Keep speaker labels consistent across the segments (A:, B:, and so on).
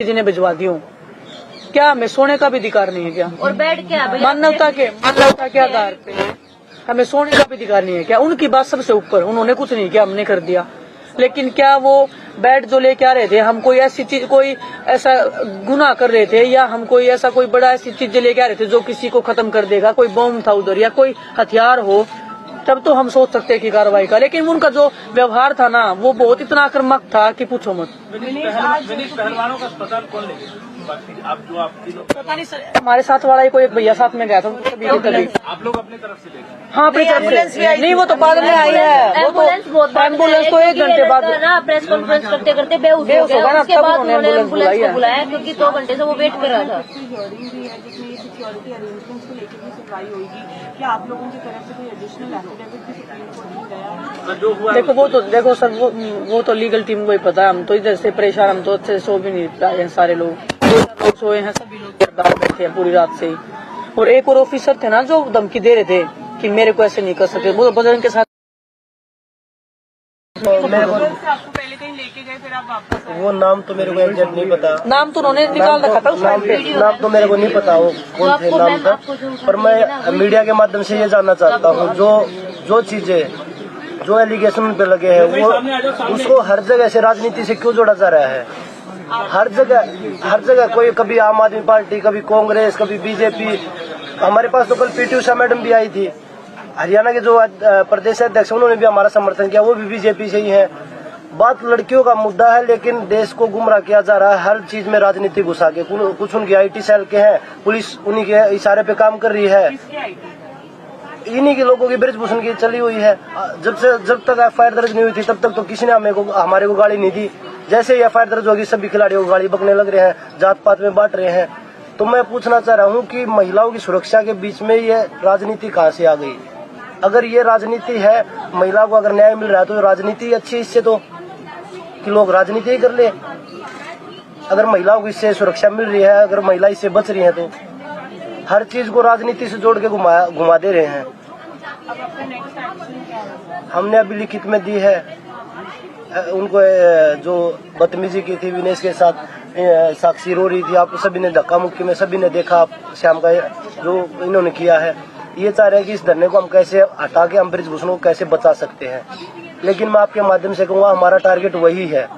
A: जी ने भिजवा दी हूँ। क्या हमें सोने का भी अधिकार नहीं है क्या?
B: और बेड क्या है?
A: मानवता के आधार पे हमें सोने का भी अधिकार नहीं है क्या? उनकी बात सबसे ऊपर, उन्होंने कुछ नहीं किया, हमने कर दिया। लेकिन क्या वो बेड जो लेके आ रहे थे, हम कोई ऐसी चीज, कोई ऐसा गुनाह कर रहे थे, या हम कोई ऐसा कोई बड़ा ऐसी चीज लेके आ रहे थे जो किसी को खत्म कर देगा? कोई बम था उधर या कोई हथियार हो, तब तो हम सोच सकते हैं कि कार्रवाई का। लेकिन उनका जो व्यवहार था ना, वो बहुत इतना आक्रामक था कि पूछो मत।
C: पहलवानों का अस्पताल कौन ले गया? आप जो आप
A: पता नहीं सर, हमारे साथ वाला ही कोई एक भैया साथ में गया था, कभी
C: आप लोग अपनी तरफ से ले गए?
A: हाँ, अपनी तरफ से नहीं, वो तो बाद में आई है। एम्बुलेंस तो 1 घंटे बाद
B: ना प्रेस कॉन्फ्रेंस करते करते बेहोश हो गया। उसके बाद उन्होंने एम्बुलेंस को बुलाया क्योंकि 2 घंटे से वो वेट कर रहा था।
D: सिक्योरिटी अरेंजमेंट्स को लेकर भी सुनवाई होगी। क्या आप लोगों की तरफ से कोई एडिशनल एफिडेविट भी सुप्रीम कोर्ट में गया?
A: देखो वो तो देखो सर, वो तो लीगल टीम को ही पता है। हम तो इधर से परेशान, हम तो अच्छे से सो भी नहीं पाए हैं। सारे लोग सोए हैं, सभी लोग गिरफ्तार बैठे हैं पूरी रात से ही। और एक और ऑफिसर थे ना जो धमकी दे रहे थे कि मेरे को ऐसे नहीं कर सकते, वो बजरंग के साथ।
D: आपको पहले कहीं लेके गए, फिर आप वापस आए?
E: वो नाम तो मेरे को एग्जैक्ट नहीं पता।
A: नाम तो उन्होंने निकाल रखा था उस टाइम पे।
E: नाम तो मेरे को नहीं पता वो कौन थे नाम था, पर मैं मीडिया के माध्यम से ये जानना चाहता हूँ, जो चीजें, जो एलिगेशन पे लगे हैं, वो उसको हर जगह से राजनीति से क्यों जोड़ा जा रहा है? हर जगह कोई, कभी आम आदमी पार्टी, कभी कांग्रेस, कभी बीजेपी। हमारे पास तो कल पीटी उषा मैडम भी आई थी, हरियाणा के जो प्रदेश अध्यक्ष, उन्होंने भी हमारा समर्थन किया, वो भी बीजेपी से ही है। बात लड़कियों का मुद्दा है, लेकिन देश को गुमराह किया जा रहा है हर चीज में राजनीति घुसा के। कुछ उनकी IT सेल के हैं, पुलिस उन्हीं के इशारे पे काम कर रही है। इन्हीं के लोगों की ब्रिजभूषण की चली हुई है। जब तक FIR दर्ज नहीं हुई थी, तब तक तो किसी ने हमारे को गाड़ी नहीं दी। जैसे ही FIR दर्ज होगी, सभी खिलाड़ियों को गाड़ी बकने लग रहे हैं, जात पात में बांट रहे हैं। तो मैं पूछना चाह रहा हूँ कि महिलाओं की सुरक्षा के बीच में ये राजनीति कहाँ से आ गई? अगर ये राजनीति है, महिला को अगर न्याय मिल रहा है तो राजनीति अच्छी है इससे, तो कि लोग राजनीति ही कर ले। अगर महिलाओं को इससे सुरक्षा मिल रही है, अगर महिला इससे बच रही है, तो हर चीज को राजनीति से जोड़ के घुमा दे रहे हैं। हमने अभी लिखित में दी है उनको, जो बदतमीजी की थी विनेश के साथ, साक्षी रो रही थी, आप सभी ने धक्का मुक्की में सभी ने देखा शाम का जो इन्होंने किया है। ये चाह रहे हैं कि इस धरने को हम कैसे हटा के हम ब्रिजभूषण को कैसे बचा सकते हैं। लेकिन मैं आपके माध्यम से कहूँगा, हमारा टारगेट वही है,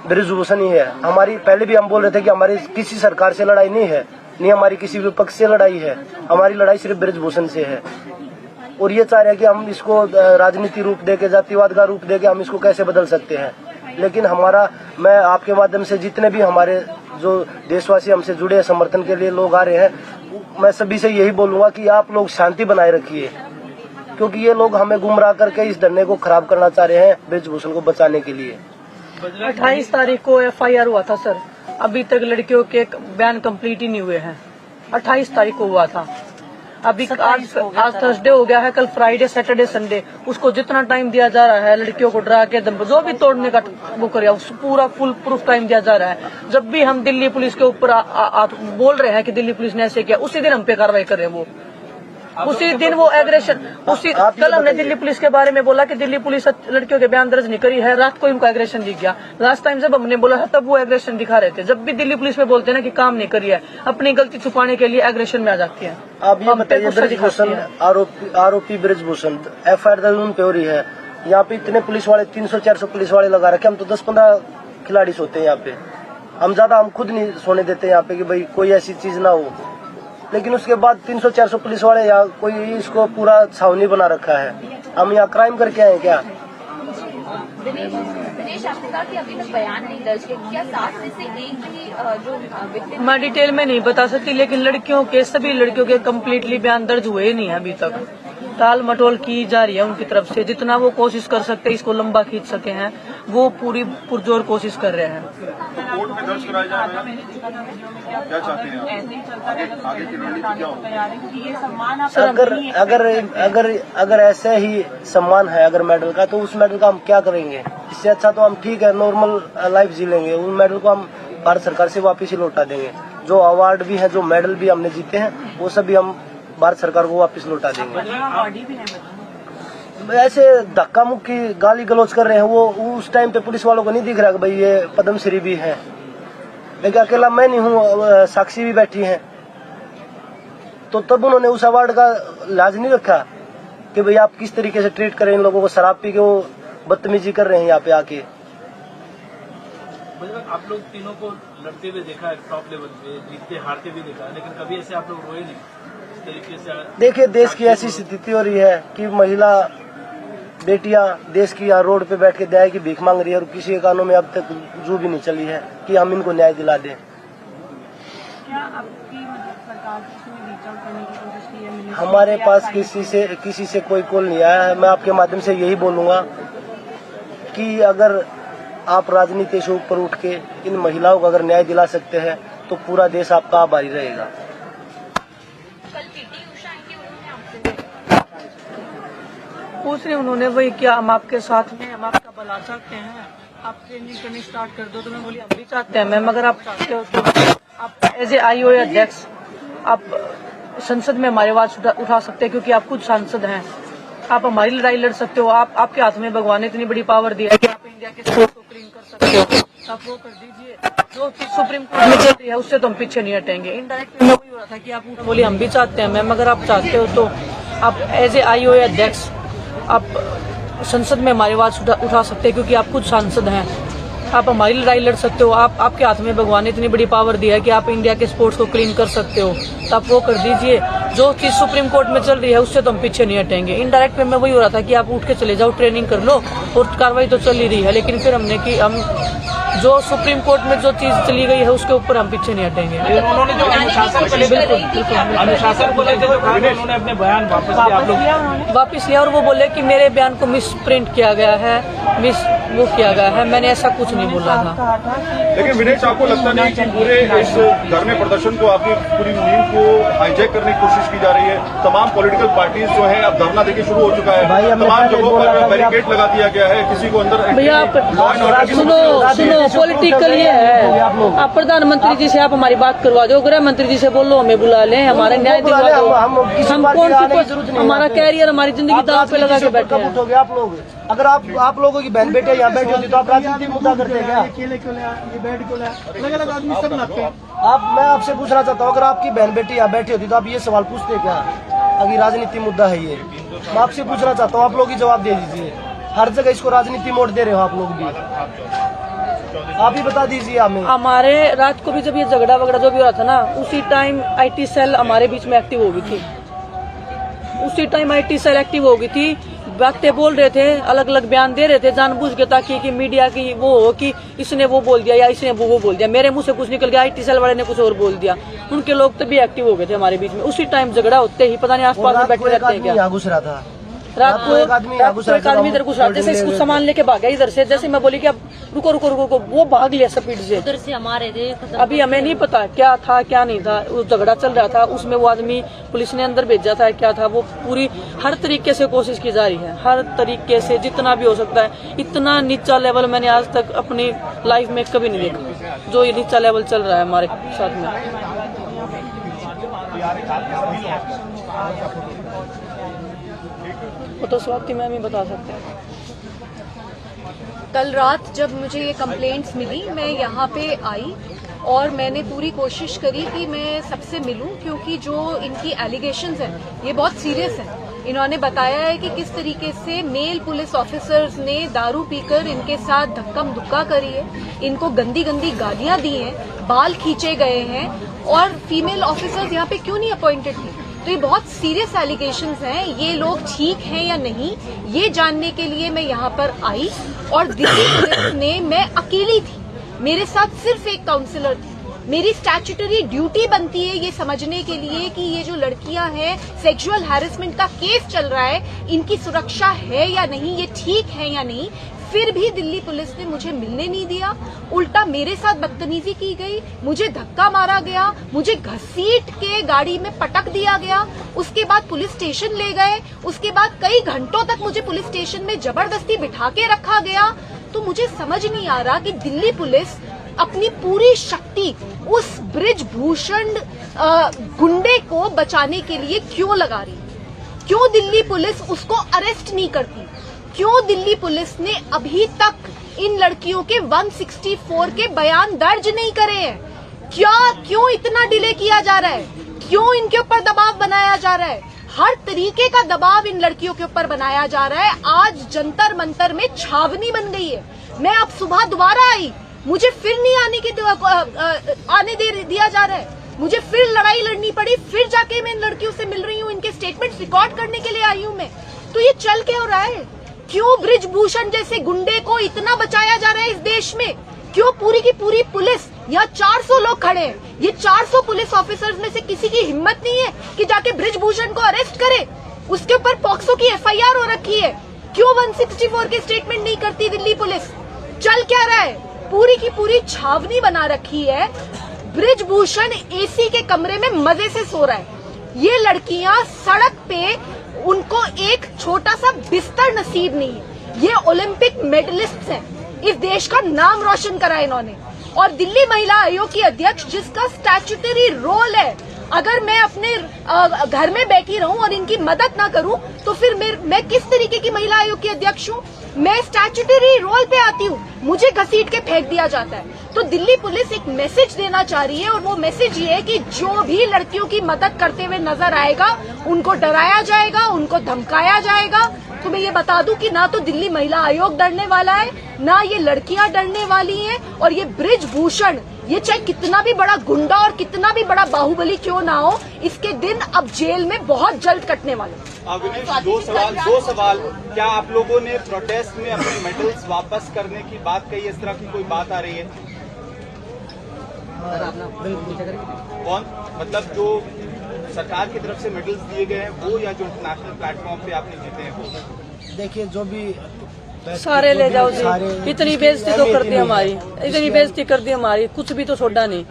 E: ब्रिजभूषण ही है। हमारी पहले भी हम बोल रहे थे कि हमारी किसी सरकार से लड़ाई नहीं है, नहीं हमारी किसी विपक्ष से लड़ाई है, हमारी लड़ाई सिर्फ ब्रिजभूषण से है। और ये चाह रहे हैं कि हम इसको राजनीति रूप देके, जातिवाद का रूप देके हम इसको कैसे बदल सकते हैं। लेकिन मैं आपके माध्यम से जितने भी हमारे जो देशवासी हमसे जुड़े हैं, समर्थन के लिए लोग आ रहे हैं, मैं सभी से यही बोलूंगा कि आप लोग शांति बनाए रखिए, क्योंकि ये लोग हमें गुमराह करके इस धरने को खराब करना चाह रहे हैं ब्रिजभूषण को बचाने के लिए।
A: 28 तारीख को FIR हुआ था सर, अभी तक लड़कियों के बयान कंप्लीट ही नहीं हुए हैं। 28 तारीख को हुआ था, अभी आज थर्सडे हो गया है, कल फ्राइडे, सैटरडे, संडे। उसको जितना टाइम दिया जा रहा है, लड़कियों को डरा के दम जो भी तोड़ने का वो कर, पूरा फुल प्रूफ टाइम दिया जा रहा है। जब भी हम दिल्ली पुलिस के ऊपर बोल रहे हैं कि दिल्ली पुलिस ने ऐसे किया, उसी दिन हम पे कार्रवाई कर रहे हैं। वो उसी दिन वो एग्रेशन, कल हमने दिल्ली पुलिस के बारे में बोला कि दिल्ली पुलिस लड़कियों के बयान दर्ज नहीं करी है, रात को इनको एग्रेशन दिख गया। लास्ट टाइम जब हमने बोला था तब वो एग्रेशन दिखा रहे थे। जब भी दिल्ली पुलिस में बोलते हैं ना कि काम नहीं करी है, अपनी गलती छुपाने के लिए एग्रेशन में आ जाती है।
E: आप ये बताइए, ब्रिजभूषण आरोपी ब्रिजभूषण FIR दर्ज उन पे हो रही है, यहाँ पे इतने पुलिस वाले 300-400 पुलिस वाले लगा रखे, हम तो 10-15 खिलाड़ी सोते हैं यहाँ पे। हम खुद नहीं सोने देते यहाँ पे कि भाई कोई ऐसी चीज ना हो। लेकिन उसके बाद 300-400 पुलिस वाले यहाँ कोई इसको पूरा छावनी बना रखा है। हम यहाँ क्राइम करके आए क्या?
B: दिनेश, आपने कहा कि अभी तक बयान नहीं दर्ज किया, क्या 7 में से एक भी जो विक्टिम?
A: मैं डिटेल में नहीं बता सकती, लेकिन सभी लड़कियों के कम्प्लीटली बयान दर्ज हुए नहीं है अभी तक। टाल मटोल की जा रही है उनकी तरफ से, जितना वो कोशिश कर सकते इसको लंबा खींच सके हैं, वो पूरी पुरजोर कोशिश कर रहे हैं।
C: तो कोर्ट में दर्ज कराया जा रहा है, क्या चाहते हैं आगे की रणनीति क्या होगी?
E: अगर ऐसे ही सम्मान है अगर मेडल का, तो उस मेडल का हम क्या करेंगे? इससे अच्छा तो हम ठीक है नॉर्मल लाइफ जी लेंगे। उन मेडल को हम भारत सरकार से वापिस ही लौटा देंगे। जो अवार्ड भी है, जो मेडल भी हमने जीते हैं, वो सभी हम भारत सरकार को वापस लौटा देंगे। ऐसे धक्का मुक्की गाली गलौज कर रहे हैं, वो उस टाइम पे पुलिस वालों को नहीं दिख रहा कि भाई ये पद्मश्री भी है। लेकिन अकेला मैं नहीं हूँ, साक्षी भी बैठी हैं। तो तब उन्होंने उस अवार्ड का लाज नहीं रखा कि भाई आप किस तरीके से ट्रीट करें इन लोगों को, शराब पी के वो बदतमीजी कर रहे हैं यहाँ पे आके।
F: आप लोग तीनों को लड़ते हुए देखा है, टॉप लेवल पे जीतते हारते भी देखा, लेकिन कभी ऐसे आप लोग रोए नहीं इस तरीके से? देखिए,
E: देश की ऐसी स्थिति हो रही है कि महिला बेटियां देश की यहाँ रोड पे बैठ के न्याय की भीख मांग रही है और किसी के कानों में अब तक जू भी नहीं चली है कि हम इनको न्याय दिला दें।
D: क्या आपकी सरकार ने रीच आउट करने की कोशिश की है?
E: हमारे पास किसी से कोई कॉल नहीं आया है। मैं आपके माध्यम से यही बोलूंगा कि अगर आप राजनीति से ऊपर उठ के इन महिलाओं को अगर न्याय दिला सकते हैं तो पूरा देश आपका आभारी रहेगा।
A: पूछ रहे उन्होंने वही, क्या हम आपके साथ में, हम आपका भला चाहते हैं, आप ट्रेनिंग करनी स्टार्ट कर दो। तो मैं बोली हम भी चाहते हैं मैम, अगर आप चाहते हो तो आप एज ए IOA अध्यक्ष आप संसद में हमारी आवाज उठा सकते हैं, क्योंकि आप खुद सांसद हैं, आप हमारी लड़ाई लड़ सकते हो। आपके हाथ में भगवान ने इतनी बड़ी पावर दी है कि आप इंडिया के स्पोर्ट्स को क्लीन कर सकते हो, आप वो कर दीजिए। जो चीज सुप्रीम कोर्ट में चल रही है उससे तो हम पीछे नहीं हटेंगे। इनडायरेक्ट में वही हो रहा था कि आप बोली हम भी चाहते हैं मैम, अगर आप चाहते हो तो आप एज ए IOA अध्यक्ष आप संसद में हमारी आवाज उठा सकते हैं, क्योंकि आप खुद सांसद हैं, आप हमारी लड़ाई लड़ सकते हो। आपके हाथ में भगवान ने इतनी बड़ी पावर दी है कि आप इंडिया के स्पोर्ट्स को क्लीन कर सकते हो, तो आप वो कर दीजिए। जो चीज सुप्रीम कोर्ट में चल रही है उससे तो हम पीछे नहीं हटेंगे। इनडायरेक्ट में वही हो रहा था कि आप उठ के चले जाओ, ट्रेनिंग कर लो, और कार्रवाई तो चल ही रही है। लेकिन फिर हमने कि हम जो सुप्रीम कोर्ट में जो चीज चली गई है उसके ऊपर हम पीछे नहीं हटेंगे।
F: उन्होंने जो अनुशासन को लेकर उन्होंने अपने बयान
A: वापस लिया और वो बोले कि मेरे बयान को मिस प्रिंट किया गया है, वो किया गया है। मैंने ऐसा कुछ नहीं बोला था।
C: लेकिन विनेश, आपको लगता नहीं कि पूरे इस धरने प्रदर्शन को, आपकी पूरी मुहिम को हाईजैक करने की कोशिश की जा रही है? तमाम पॉलिटिकल पार्टीज जो है अब धरना देखिए शुरू हो चुका है, तमाम जगहों पर बैरिकेड लगा दिया गया है, किसी को अंदर
A: भैया सुनो पॉलिटिकल ये है। आप प्रधानमंत्री जी से आप हमारी बात करवा दो, गृह मंत्री जी से बोलो हमें बुला लें, हमारे न्याय दिलवा दो। हम कौन सी हमारा कैरियर, हमारी जिंदगी दांव पे लगा के बैठे हैं।
E: आप लोग अगर आप लोगों की बहन बेटे यहाँ बैठी होती तो आप राजनीति मुद्दा करते क्या? मैं आपसे पूछना चाहता हूँ, अगर आपकी बहन बेटी यहाँ बैठी होती तो आप ये सवाल पूछते क्या? अभी राजनीति मुद्दा है ये, मैं आपसे पूछना चाहता हूँ, आप लोग ही जवाब दे दीजिए। हर जगह इसको राजनीति मोड़ दे रहे हो आप लोग भी, आप ही बता दीजिए हमें।
A: हमारे रात को भी जब ये झगड़ा वगड़ा जो भी हो रहा था ना, उसी टाइम IT सेल हमारे बीच में एक्टिव हो गई थी। उसी टाइम IT सेल एक्टिव हो गई थी, बातें बोल रहे थे, अलग अलग बयान दे रहे थे जानबूझ के, ताकि कि मीडिया की वो हो कि इसने वो बोल दिया या इसने वो बोल दिया। मेरे मुंह से कुछ निकल गया, IT सेल वाले ने कुछ और बोल दिया। उनके लोग तभी एक्टिव हो गए थे हमारे बीच में। उसी टाइम झगड़ा होते ही पता नहीं आसपास में बैठे रहते हैं क्या।
E: घुस रहा था
A: रात को एक आदमी इधर घुस रहा, जैसे इसको सामान लेके भाग गया इधर से। जैसे मैं बोली कि अब रुको रुको रुको रुको, वो भाग लिया स्पीड से।
B: उधर से हमारे थे।
A: अभी हमें नहीं पता क्या था क्या नहीं था, वो झगड़ा चल रहा था, उसमें वो आदमी पुलिस ने अंदर भेजा था क्या था। वो पूरी हर तरीके से कोशिश की जा रही है, हर तरीके से जितना भी हो सकता है। इतना नीचा लेवल मैंने आज तक अपनी लाइफ में कभी नहीं देखा, जो ये नीचा लेवल चल रहा है हमारे साथ में। वो तो स्वाति मैम ही बता सकते हैं।
G: कल रात जब मुझे ये कंप्लेंट्स मिली, मैं यहाँ पे आई और मैंने पूरी कोशिश करी कि मैं सबसे मिलूं, क्योंकि जो इनकी एलिगेशंस हैं ये बहुत सीरियस हैं। इन्होंने बताया है कि किस तरीके से मेल पुलिस ऑफिसर्स ने दारू पीकर इनके साथ धक्कम धुक्का करी है, इनको गंदी गंदी गालियां दी हैं, बाल खींचे गए हैं, और फीमेल ऑफिसर्स यहाँ पे क्यों नहीं अपॉइंटेड थी। तो ये बहुत सीरियस एलिगेशंस हैं। ये लोग ठीक हैं या नहीं, ये जानने के लिए मैं यहाँ पर आई। और दिल्ली पुलिस ने, मैं अकेली थी, मेरे साथ सिर्फ एक काउंसलर थी। मेरी स्टैट्यूटरी ड्यूटी बनती है ये समझने के लिए कि ये जो लड़कियां हैं, सेक्सुअल हैरेसमेंट का केस चल रहा है, इनकी सुरक्षा है या नहीं, ये ठीक है या नहीं। फिर भी दिल्ली पुलिस ने मुझे मिलने नहीं दिया, उल्टा मेरे साथ बदतमीजी की गई, मुझे धक्का मारा गया, मुझे घसीट के गाड़ी में पटक दिया गया। उसके बाद पुलिस स्टेशन ले गए, उसके बाद कई घंटों तक मुझे पुलिस स्टेशन में जबरदस्ती बिठा के रखा गया। तो मुझे समझ नहीं आ रहा कि दिल्ली पुलिस अपनी पूरी शक्ति उस ब्रिजभूषण गुंडे को बचाने के लिए क्यों लगा रही, क्यों दिल्ली पुलिस उसको अरेस्ट नहीं करती, क्यों दिल्ली पुलिस ने अभी तक इन लड़कियों के 164 के बयान दर्ज नहीं करे हैं। क्यों इतना डिले किया जा रहा है? क्यों इनके ऊपर दबाव बनाया जा रहा है? हर तरीके का दबाव इन लड़कियों के ऊपर बनाया जा रहा है। आज जंतर मंतर में छावनी बन गई है। मैं अब सुबह दोबारा आई, मुझे फिर नहीं आने दिया जा रहा है। मुझे फिर लड़ाई लड़नी पड़ी, फिर जाके मैं इन लड़कियों से मिल रही हूँ, इनके स्टेटमेंट रिकॉर्ड करने के लिए आई हूँ मैं। तो ये चल क्यों रहा है? क्यों ब्रिजभूषण जैसे गुंडे को इतना बचाया जा रहा है इस देश में? क्यों पूरी की पूरी पुलिस, यहाँ 400 लोग खड़े हैं, ये 400 पुलिस ऑफिसर्स में से किसी की हिम्मत नहीं है कि जाके ब्रिजभूषण को अरेस्ट करे? उसके ऊपर पॉक्सो की FIR हो रखी है। क्यों 164 की स्टेटमेंट नहीं करती दिल्ली पुलिस? चल क्या रहा है? पूरी की पूरी छावनी बना रखी है। ब्रिजभूषण AC के कमरे में मजे से सो रहा है। ये लड़कियां सड़क पे, उनको एक छोटा सा बिस्तर नसीब नहीं है। ये ओलंपिक मेडलिस्ट हैं, इस देश का नाम रोशन करा इन्होंने। और दिल्ली महिला आयोग की अध्यक्ष, जिसका स्टैट्यूटरी रोल है, अगर मैं अपने घर में बैठी रहूं और इनकी मदद ना करूं तो फिर मैं किस तरीके की महिला आयोग की अध्यक्ष हूं? मैं स्टैट्यूटरी रोल पे आती हूं, मुझे घसीट के फेंक दिया जाता है। तो दिल्ली पुलिस एक मैसेज देना चाह रही है, और वो मैसेज ये है कि जो भी लड़कियों की मदद करते हुए नजर आएगा उनको डराया जाएगा, उनको धमकाया जाएगा। तो मैं ये बता दूं कि ना तो दिल्ली महिला आयोग डरने वाला है, ना ये लड़कियां डरने वाली हैं। और ये ब्रिजभूषण, ये चाहे कितना भी बड़ा गुंडा और कितना भी बड़ा बाहुबली क्यों ना हो, इसके दिन अब जेल में बहुत जल्द कटने वाले।
H: अविनेश, दो सवाल। क्या आप लोगों ने प्रोटेस्ट में अपने मेडल्स वापस करने की बात कही? इस तरह की कोई बात आ रही है? कौन, मतलब जो सरकार की तरफ से मेडल्स दिए गए हैं वो, या जो इंटरनेशनल प्लेटफॉर्म पे आपने जीते हैं वो?
E: देखिए, जो भी
A: सारे ले जाओ जी। इतनी बेइज्जती तो कर दी हमारी, इतनी बेइज्जती कर दी हमारी, कुछ भी तो छोड़ा नहीं।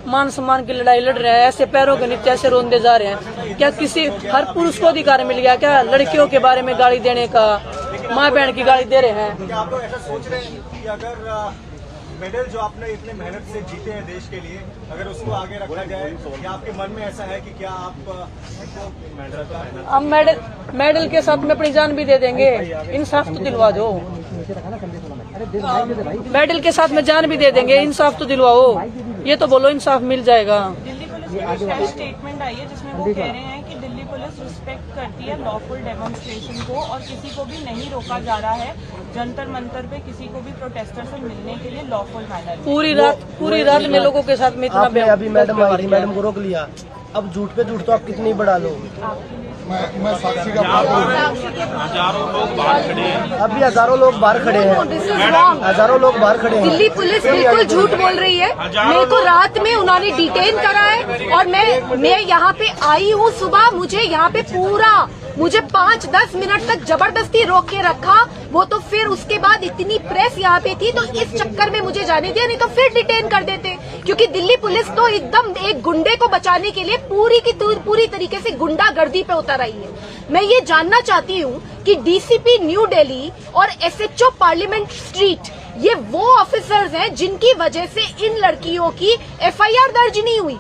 A: मान सम्मान की लड़ाई लड़ रहे हैं, ऐसे पैरों के नीचे ऐसे रोंदे जा रहे हैं। क्या किसी हर पुरुष को अधिकार मिल गया क्या लड़कियों के बारे में गाली देने का? माँ बहन की गाली दे रहे हैं।
I: क्या आप लोग ऐसा सोच रहे हैं कि अगर मेडल जो आपने इतने मेहनत से जीते हैं देश के लिए, अगर उसको आगे रखा जाए, क्या आपके मन में ऐसा है कि क्या आप
A: हम मेडल के साथ में अपनी जान भी दे देंगे? इंसाफ तो दिलवा दो। मेडल के साथ में जान भी दे देंगे, इंसाफ तो दिलवाओ। ये तो बोलो इंसाफ मिल जाएगा।
D: दिल्ली पुलिस की स्टेटमेंट आई है जिसमें वो कह रहे हैं कि दिल्ली पुलिस रिस्पेक्ट करती है लॉफुल डेमोन्स्ट्रेशन को, और किसी को भी नहीं रोका जा रहा है जंतर मंतर पे किसी को भी प्रोटेस्टर से मिलने के लिए लॉफुल मैनर।
A: पूरी रात में लोगों के साथ में इतना
E: अभी मैडम आई थी, मैडम को रोक लिया। अब झूठ पे झूठ तो आप कितनी बढ़ा लो।
C: मैं साक्षी का
F: हजारों लोग बाहर खड़े हैं।
E: अभी हजारों लोग बाहर खड़े हैं, हजारों लोग बाहर खड़े हैं।
G: दिल्ली पुलिस बिल्कुल झूठ बोल रही है। मेरे को रात में उन्होंने डिटेन करा है, और मैं यहाँ पे आई हूँ सुबह। मुझे 5-10 मिनट तक जबरदस्ती रोक के रखा। वो तो फिर उसके बाद इतनी प्रेस यहाँ पे थी, तो इस चक्कर में मुझे जाने दिया, नहीं तो फिर डिटेन कर देते। क्योंकि दिल्ली पुलिस तो एकदम एक गुंडे को बचाने के लिए पूरी तरीके से गुंडागर्दी पे उतर आई है। मैं ये जानना चाहती हूँ कि DCP न्यू दिल्ली और SHO पार्लियामेंट स्ट्रीट, ये वो ऑफिसर्स हैं जिनकी वजह से इन लड़कियों की FIR दर्ज नहीं हुई।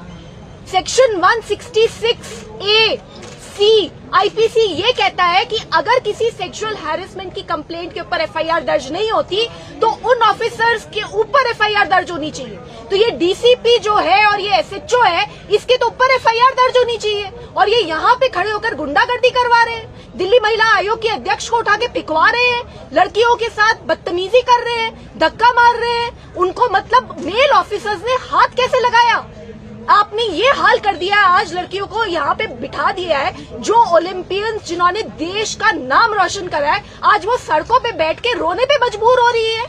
G: सेक्शन 166A(C) IPC ये कहता है कि अगर किसी सेक्सुअल हैरेसमेंट की कंप्लेंट के ऊपर FIR दर्ज नहीं होती तो उन ऑफिसर्स के ऊपर FIR दर्ज होनी चाहिए। तो ये DCP जो है और ये SHO है, इसके तो ऊपर FIR दर्ज होनी चाहिए, और ये यहाँ पे खड़े होकर गुंडागर्दी करवा रहे हैं। दिल्ली महिला आयोग के अध्यक्ष को उठा के पिकवा रहे हैं, लड़कियों के साथ बदतमीजी कर रहे हैं, धक्का मार रहे हैं उनको। मतलब मेल ऑफिसर्स ने हाथ कैसे लगाया? आपने ये हाल कर दिया है, आज लड़कियों को यहाँ पे बिठा दिया है। जो ओलंपियंस जिन्होंने देश का नाम रोशन करा है, आज वो सड़कों पे बैठ के रोने पे मजबूर हो रही है।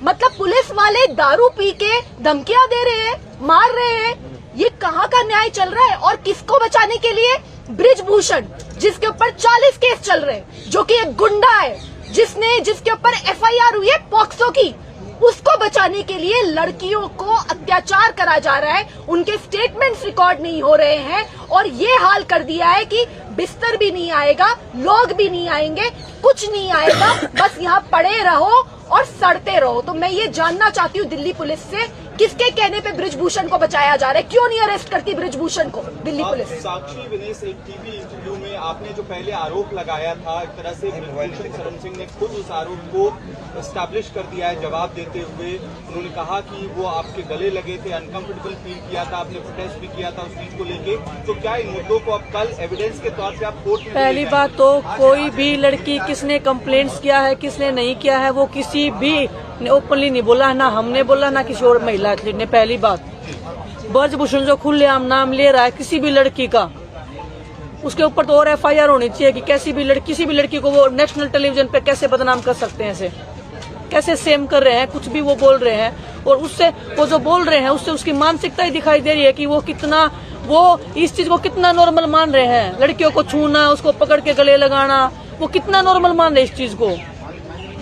G: मतलब पुलिस वाले दारू पी के धमकियां दे रहे हैं, मार रहे हैं। ये कहाँ का न्याय चल रहा है? और किसको बचाने के लिए? ब्रिजभूषण, जिसके ऊपर 40 केस चल रहे हैं, जो कि एक गुंडा है, जिसके ऊपर FIR हुई है पॉक्सो की, उसको बचाने के लिए लड़कियों को अत्याचार करा जा रहा है। उनके स्टेटमेंट्स रिकॉर्ड नहीं हो रहे हैं, और ये हाल कर दिया है कि बिस्तर भी नहीं आएगा, लोग भी नहीं आएंगे, कुछ नहीं आएगा, बस यहाँ पड़े रहो और सड़ते रहो। तो मैं ये जानना चाहती हूँ दिल्ली पुलिस से किसके कहने पे ब्रिजभूषण को बचाया जा रहा है? क्यों नहीं अरेस्ट करती ब्रिजभूषण को दिल्ली पुलिस?
H: साक्षी विनेश, एक टीवी इंटरव्यू में आपने जो पहले आरोप लगाया था, एक तरह से ब्रिजभूषण शरण सिंह ने खुद उस आरोप को एस्टैब्लिश कर दिया है जवाब देते हुए। उन्होंने कहा कि वो आपके गले लगे थे, अनकंफर्टेबल फील किया था, आपने प्रोटेस्ट भी किया था उस चीज को लेके। तो क्या इन मुद्दों को अब कल एविडेंस के तौर पे आप कोर्ट में?
A: पहली बात तो कोई भी लड़की किसने कंप्लेंट्स किया है किसने नहीं किया है वो किसी भी ने ओपनली नहीं बोला, ना हमने बोला ना किसी और महिला एथलीट ने। पहली बात, ब्रिजभूषण जो खुलेआम नाम ले रहा है किसी भी लड़की का, उसके ऊपर तो और FIR होनी चाहिए कि किसी भी लड़की को वो नेशनल टेलीविजन पे कैसे बदनाम कर सकते हैं, ऐसे कैसे सेम कर रहे हैं, कुछ भी वो बोल रहे हैं। और उससे वो जो बोल रहे हैं उससे उसकी मानसिकता ही दिखाई दे रही है कि वो इस चीज को कितना नॉर्मल मान रहे हैं। लड़कियों को छूना, उसको पकड़ के गले लगाना, वो कितना नॉर्मल मान रहे हैं इस चीज को।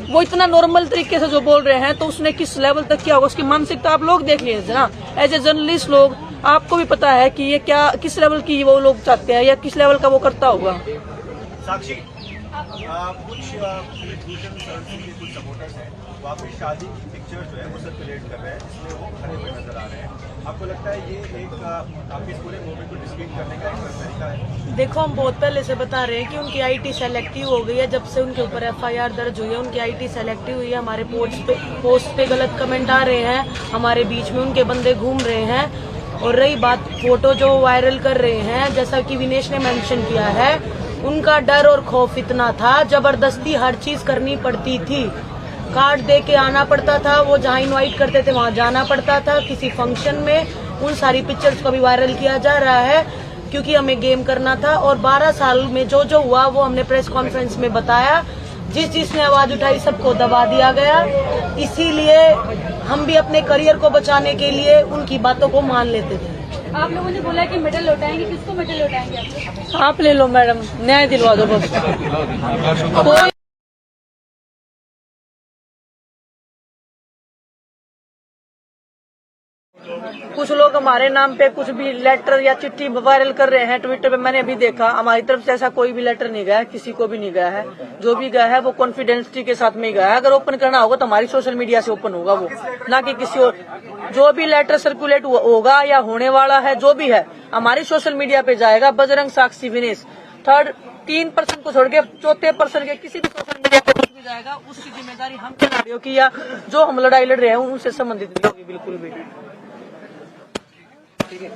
A: वो इतना नॉर्मल तरीके से जो बोल रहे हैं तो उसने किस लेवल तक किया होगा, उसकी मानसिकता आप लोग देख लीजिए ना। एज ए जर्नलिस्ट लोग आपको भी पता है कि ये क्या किस लेवल की वो लोग चाहते हैं या किस लेवल का वो करता होगा।
I: साक्षी, कुछ ब्रिजभूषण शरण सिंह के कुछ सपोर्टर्स हैं, वो आपकी शादी की पिक्चर जो है वो सर्कुलेट कर रहे हैं, जिसमें वो खड़े हुए नजर आ रहे हैं। आपको लगता है ये एक आपके इस पूरे मूवमेंट को डिस्क्रीट करने का एक तरीका है?
A: देखो, हम बहुत पहले से बता रहे हैं कि उनकी IT सेलेक्टिव हो गई है। जब से उनके ऊपर FIR दर्ज हुई है उनकी IT सेलेक्टिव हुई है। हमारे पोस्ट पे गलत कमेंट आ रहे हैं, हमारे बीच में उनके बंदे घूम रहे हैं। और रही बात फोटो जो वायरल कर रहे हैं, जैसा कि विनेश ने मेंशन किया है, उनका डर और खौफ इतना था, जबरदस्ती हर चीज करनी पड़ती थी। कार्ड दे के आना पड़ता था, वो जहाँ इनवाइट करते थे वहाँ जाना पड़ता था किसी फंक्शन में। उन सारी पिक्चर्स को भी वायरल किया जा रहा है क्योंकि हमें गेम करना था। और 12 साल में जो जो हुआ वो हमने प्रेस कॉन्फ्रेंस में बताया। जिसने आवाज उठाई सबको दबा दिया गया। इसीलिए हम भी अपने करियर को बचाने के लिए उनकी बातों को मान लेते थे।
G: आप लोगों ने बोला कि मेडल लौटाएंगे, किसको मेडल लौटाएंगे?
A: आप ले लो मैडम, न्याय दिलवा दो बस। कुछ लोग हमारे नाम पे कुछ भी लेटर या चिट्ठी वायरल कर रहे हैं ट्विटर पे। मैंने अभी देखा, हमारी तरफ से ऐसा कोई भी लेटर नहीं गया है, किसी को भी नहीं गया है। जो भी गया है वो कॉन्फिडेंशियलिटी के साथ में ही गया है। अगर ओपन करना होगा तो हमारी सोशल मीडिया से ओपन होगा वो, ना कि किसी और। जो भी लेटर सर्कुलेट होगा या होने वाला है, जो भी है हमारी सोशल मीडिया पे जाएगा। बजरंग साक्षी विनेश 3% को छोड़ के 4% के किसी भी सोशल मीडिया पे कुछ भी जाएगा, उसकी जिम्मेदारी हम खिलाड़ियों की या जो हम लड़ाई लड़ रहे हैं उनसे संबंधित नहीं होगी बिल्कुल भी। ठीक है।